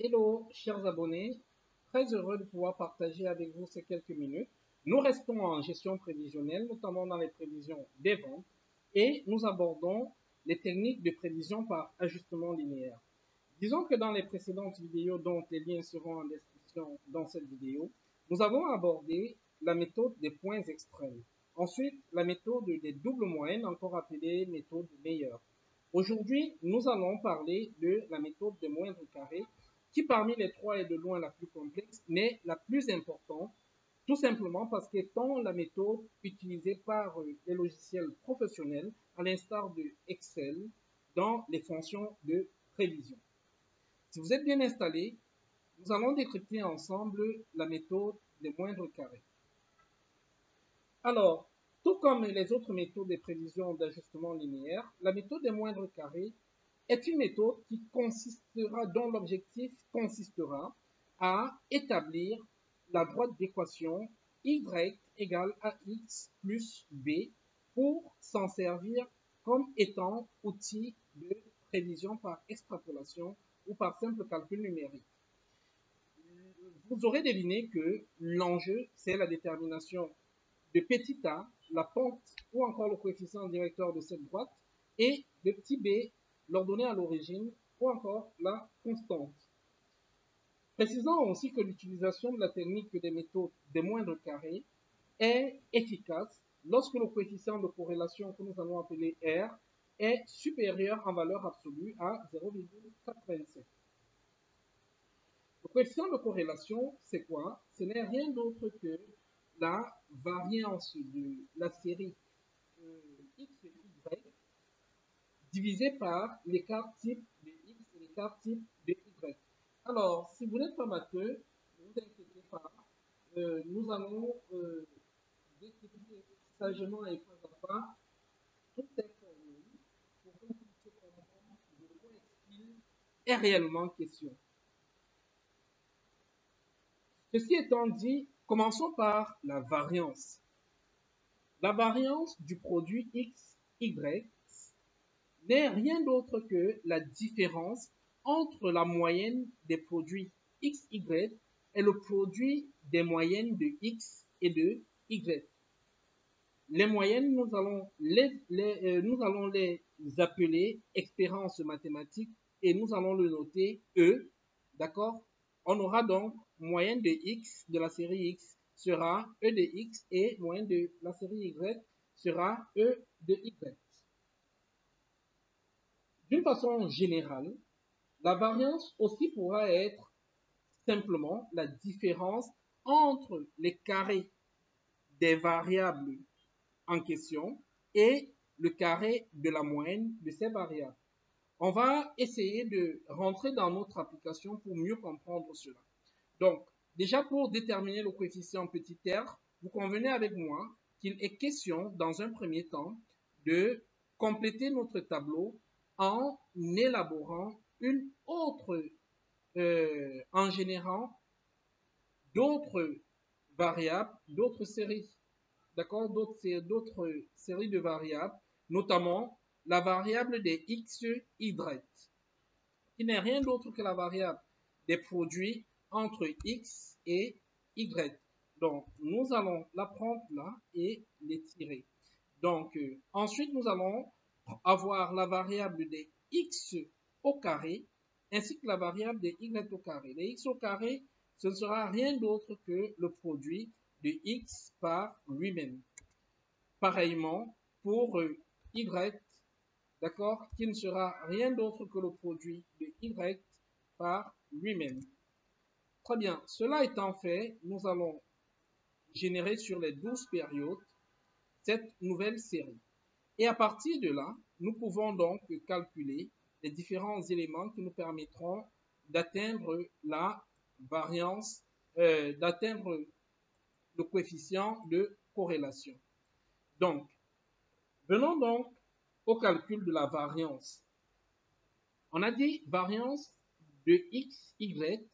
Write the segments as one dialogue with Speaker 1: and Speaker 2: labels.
Speaker 1: Hello, chers abonnés, très heureux de pouvoir partager avec vous ces quelques minutes. Nous restons en gestion prévisionnelle, notamment dans les prévisions des ventes, et nous abordons les techniques de prévision par ajustement linéaire. Disons que dans les précédentes vidéos, dont les liens seront en description dans cette vidéo, nous avons abordé la méthode des points extrêmes. Ensuite, la méthode des doubles moyennes, encore appelée méthode meilleure. Aujourd'hui, nous allons parler de la méthode des moindres carrés, qui parmi les trois est de loin la plus complexe, mais la plus importante, tout simplement parce qu'étant la méthode utilisée par les logiciels professionnels, à l'instar de Excel, dans les fonctions de prévision. Si vous êtes bien installé, nous allons décrypter ensemble la méthode des moindres carrés. Alors, tout comme les autres méthodes de prévision d'ajustement linéaire, la méthode des moindres carrés est une méthode qui consistera, dont l'objectif consistera à établir la droite d'équation y égale ax plus b pour s'en servir comme étant outil de prévision par extrapolation ou par simple calcul numérique. Vous aurez deviné que l'enjeu, c'est la détermination de petit a, la pente ou encore le coefficient directeur de cette droite, et de petit b, l'ordonnée à l'origine, ou encore la constante. Précisons aussi que l'utilisation de la technique des méthodes des moindres carrés est efficace lorsque le coefficient de corrélation que nous allons appeler R est supérieur en valeur absolue à 0,87. Le coefficient de corrélation, c'est quoi? Ce n'est rien d'autre que la variance de la série x et y divisé par l'écart type de x et l'écart type de y. Alors, si vous n'êtes pas matheux, ne vous inquiétez pas, nous allons décrypter sagement et pas à pas toutes ces formules pour que vous puissiez comprendre de quoi est-il est réellement question. Ceci étant dit, commençons par la variance. La variance du produit x, y n'est rien d'autre que la différence entre la moyenne des produits x, y et le produit des moyennes de x et de y. Les moyennes, nous allons les appeler expériences mathématiques et nous allons le noter E, d'accord? On aura donc moyenne de x de la série x sera E de x et moyenne de la série y sera E de y. D'une façon générale, la variance aussi pourra être simplement la différence entre les carrés des variables en question et le carré de la moyenne de ces variables. On va essayer de rentrer dans notre application pour mieux comprendre cela. Donc, déjà pour déterminer le coefficient petit r, vous convenez avec moi qu'il est question, dans un premier temps, de compléter notre tableau en élaborant une autre, en générant d'autres variables, d'autres séries, d'accord, d'autres séries de variables, notamment la variable des x, y, qui n'est rien d'autre que la variable des produits entre x et y. Donc, nous allons la prendre là et les tirer. Donc, ensuite, nous allons avoir la variable des x au carré ainsi que la variable des y au carré. Les x au carré, ce ne sera rien d'autre que le produit de x par lui-même. Pareillement, pour y, d'accord, qui ne sera rien d'autre que le produit de y par lui-même. Très bien, cela étant fait, nous allons générer sur les 12 périodes cette nouvelle série. Et à partir de là, nous pouvons donc calculer les différents éléments qui nous permettront d'atteindre la variance, d'atteindre le coefficient de corrélation. Donc, venons donc au calcul de la variance. On a dit variance de x, y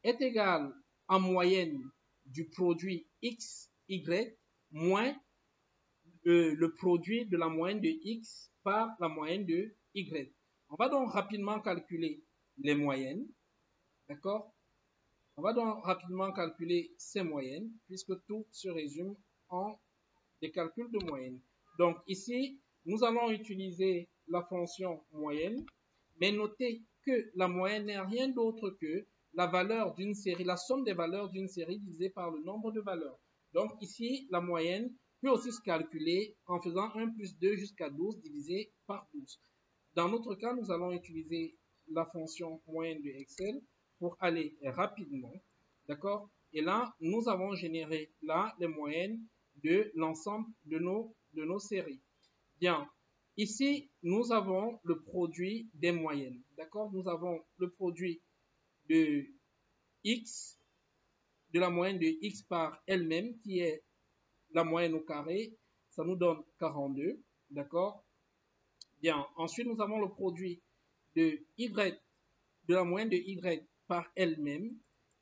Speaker 1: est égale en moyenne du produit x, y moins le produit de la moyenne de x par la moyenne de y. On va donc rapidement calculer les moyennes. D'accord? On va donc rapidement calculer ces moyennes, puisque tout se résume en des calculs de moyenne. Donc ici, nous allons utiliser la fonction moyenne, mais notez que la moyenne n'est rien d'autre que la valeur d'une série, la somme des valeurs d'une série divisée par le nombre de valeurs. Donc ici, la moyenne peut aussi se calculer en faisant 1 plus 2 jusqu'à 12 divisé par 12. Dans notre cas, nous allons utiliser la fonction moyenne de Excel pour aller rapidement. D'accord? Et là, nous avons généré là les moyennes de l'ensemble de nos séries. Bien, ici, nous avons le produit des moyennes. D'accord? Nous avons le produit de x, de la moyenne de x par elle-même, qui est la moyenne au carré. Ça nous donne 42. D'accord? Bien, ensuite, nous avons le produit de y, de la moyenne de y par elle-même,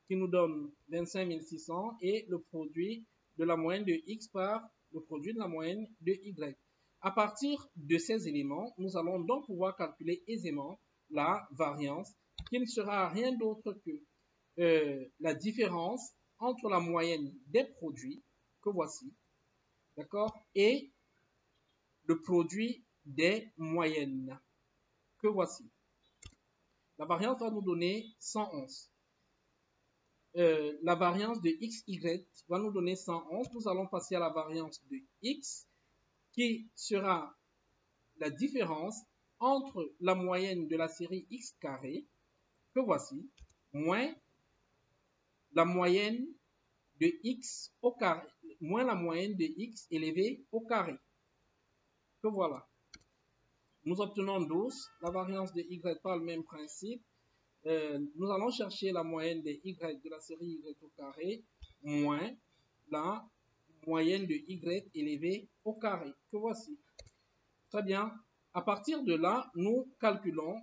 Speaker 1: qui nous donne 25 600, et le produit de la moyenne de x par le produit de la moyenne de y. À partir de ces éléments, nous allons donc pouvoir calculer aisément la variance, qui ne sera rien d'autre que la différence entre la moyenne des produits, que voici, d'accord, et le produit des moyennes, que voici. La variance va nous donner 111. La variance de xy va nous donner 111. Nous allons passer à la variance de x, qui sera la différence entre la moyenne de la série x carré, que voici, moins la moyenne de x au carré, moins la moyenne de x élevé au carré, que voilà. Nous obtenons 12, la variance de y par le même principe. Nous allons chercher la moyenne de y de la série y au carré moins la moyenne de y élevé au carré, que voici. Très bien. À partir de là, nous calculons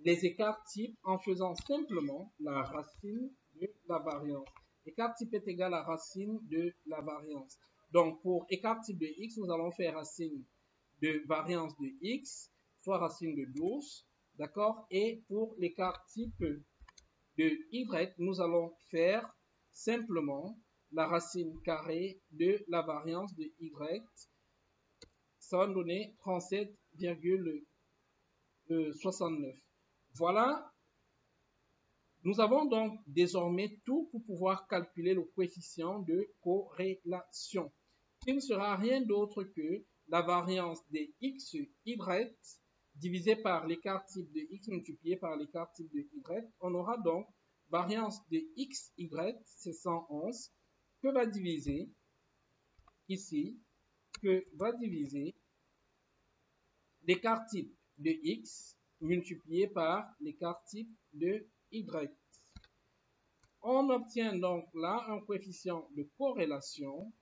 Speaker 1: les écarts types en faisant simplement la racine de la variance. Écart type est égal à racine de la variance. Donc, pour écart type de x, nous allons faire racine de variance de x, soit racine de 12. D'accord? Et pour l'écart type de y, nous allons faire simplement la racine carrée de la variance de y. Ça va nous donner 37,69. Voilà. Nous avons donc désormais tout pour pouvoir calculer le coefficient de corrélation, qui ne sera rien d'autre que la variance des xy divisé par l'écart type de x multiplié par l'écart type de y. On aura donc variance de xy, c'est 111, que va diviser ici, que va diviser l'écart type de x multiplié par l'écart type de y. On obtient donc là un coefficient de corrélation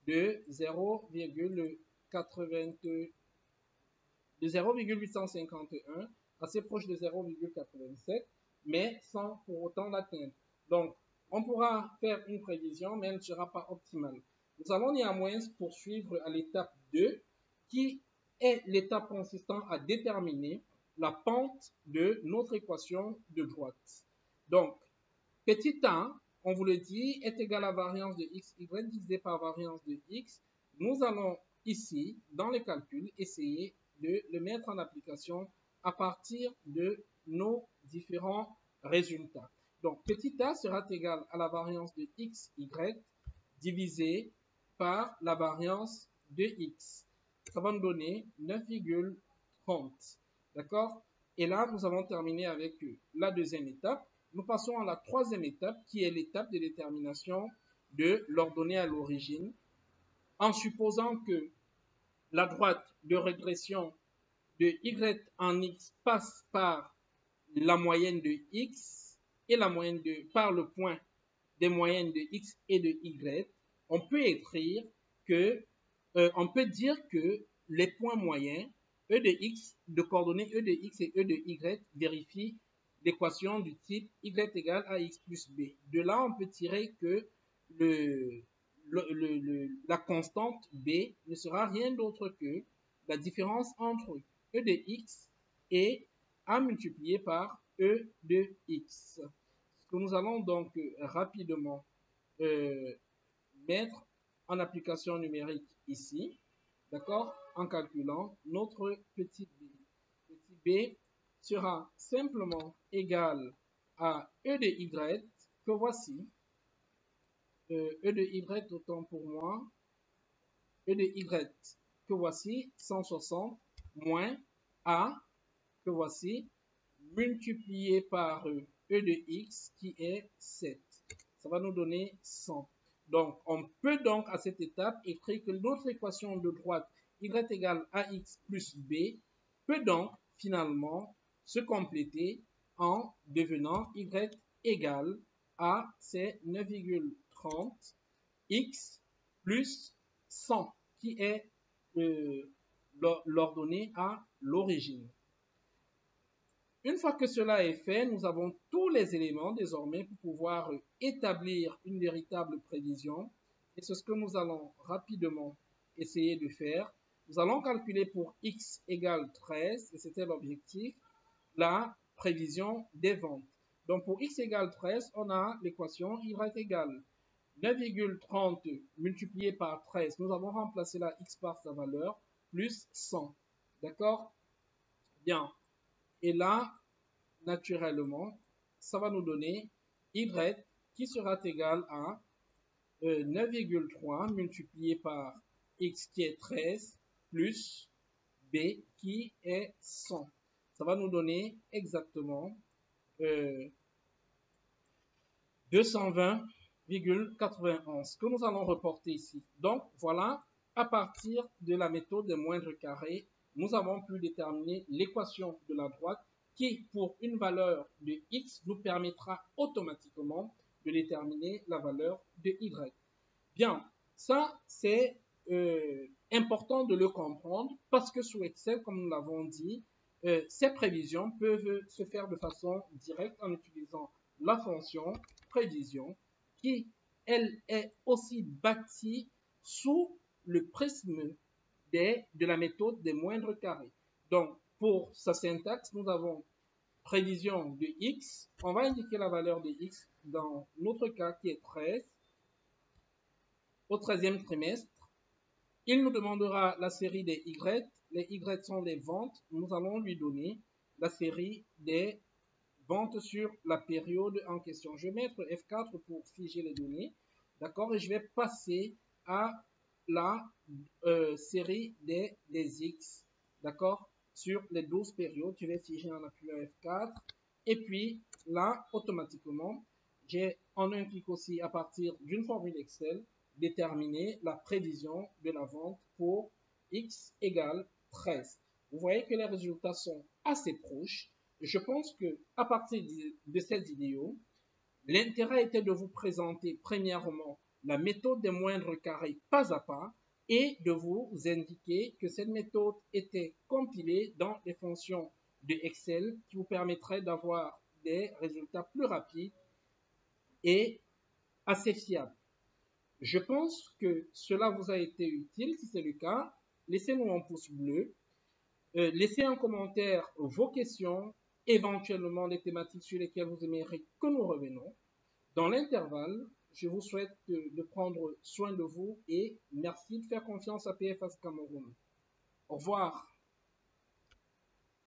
Speaker 1: de 0,851, assez proche de 0,87, mais sans pour autant l'atteindre. Donc, on pourra faire une prévision, mais elle ne sera pas optimale. Nous allons néanmoins poursuivre à l'étape 2, qui est l'étape consistant à déterminer la pente de notre équation de droite. Donc, petit a, on vous le dit, est égal à variance de xy divisé par variance de x. Nous allons ici, dans les calculs, essayer de le mettre en application à partir de nos différents résultats. Donc, petit a sera égal à la variance de xy divisé par la variance de x. Ça va nous donner 9,30. D'accord? Et là, nous avons terminé avec la deuxième étape. Nous passons à la troisième étape, qui est l'étape de détermination de l'ordonnée à l'origine, en supposant que la droite de régression de y en x passe par la moyenne de x et la moyenne par le point des moyennes de x et de y. On peut écrire que, on peut dire que les points moyens e de x, de coordonnées e de x et e de y vérifient l'équation du type y égale à x plus b. De là, on peut tirer que la constante b ne sera rien d'autre que la différence entre e de x et a multiplié par e de x. que nous allons donc rapidement euh, mettre en application numérique ici, d'accord, en calculant notre petit b. Petit b sera simplement égal à e de y que voici. E de y, autant pour moi, e de y que voici 160 moins a que voici multiplié par e de x qui est 7. Ça va nous donner 100. Donc, on peut donc à cette étape écrire que notre équation de droite y égale ax plus b peut donc finalement se compléter en devenant y égale à c'est 9,30 x plus 100 qui est l'ordonnée à l'origine. Une fois que cela est fait, nous avons tous les éléments désormais pour pouvoir établir une véritable prévision. Et c'est ce que nous allons rapidement essayer de faire. Nous allons calculer pour x égale 13, et c'était l'objectif, la prévision des ventes. Donc pour x égale 13, on a l'équation y égale 9,30 multiplié par 13. Nous avons remplacé la x par sa valeur, plus 100. D'accord? Bien. Et là, naturellement, ça va nous donner y qui sera égal à 9,3 multiplié par x qui est 13 plus b qui est 100. Ça va nous donner exactement 220,91 que nous allons reporter ici. Donc voilà, à partir de la méthode des moindres carrés, nous avons pu déterminer l'équation de la droite qui, pour une valeur de x, nous permettra automatiquement de déterminer la valeur de y. Bien, ça c'est important de le comprendre parce que sous Excel, comme nous l'avons dit, ces prévisions peuvent se faire de façon directe en utilisant la fonction prévision qui, elle, est aussi bâtie sous le prisme de la méthode des moindres carrés. Donc, pour sa syntaxe, nous avons prévision de x. On va indiquer la valeur de x dans notre cas qui est 13 au 13e trimestre. Il nous demandera la série des Y. Les Y sont les ventes. Nous allons lui donner la série des ventes sur la période en question. Je vais mettre F4 pour figer les données. D'accord? Et je vais passer à la série des X. D'accord? Sur les 12 périodes, je vais figer en appuyant F4. Et puis là, automatiquement, j'ai en un clic aussi à partir d'une formule Excel déterminer la prévision de la vente pour x égale 13. Vous voyez que les résultats sont assez proches. Je pense que à partir de cette vidéo, l'intérêt était de vous présenter premièrement la méthode des moindres carrés pas à pas et de vous indiquer que cette méthode était compilée dans les fonctions de Excel qui vous permettraient d'avoir des résultats plus rapides et assez fiables. Je pense que cela vous a été utile. Si c'est le cas, laissez-nous un pouce bleu. Laissez en commentaire vos questions, éventuellement les thématiques sur lesquelles vous aimeriez que nous revenons. Dans l'intervalle, je vous souhaite de prendre soin de vous et merci de faire confiance à PFAS Cameroun. Au revoir.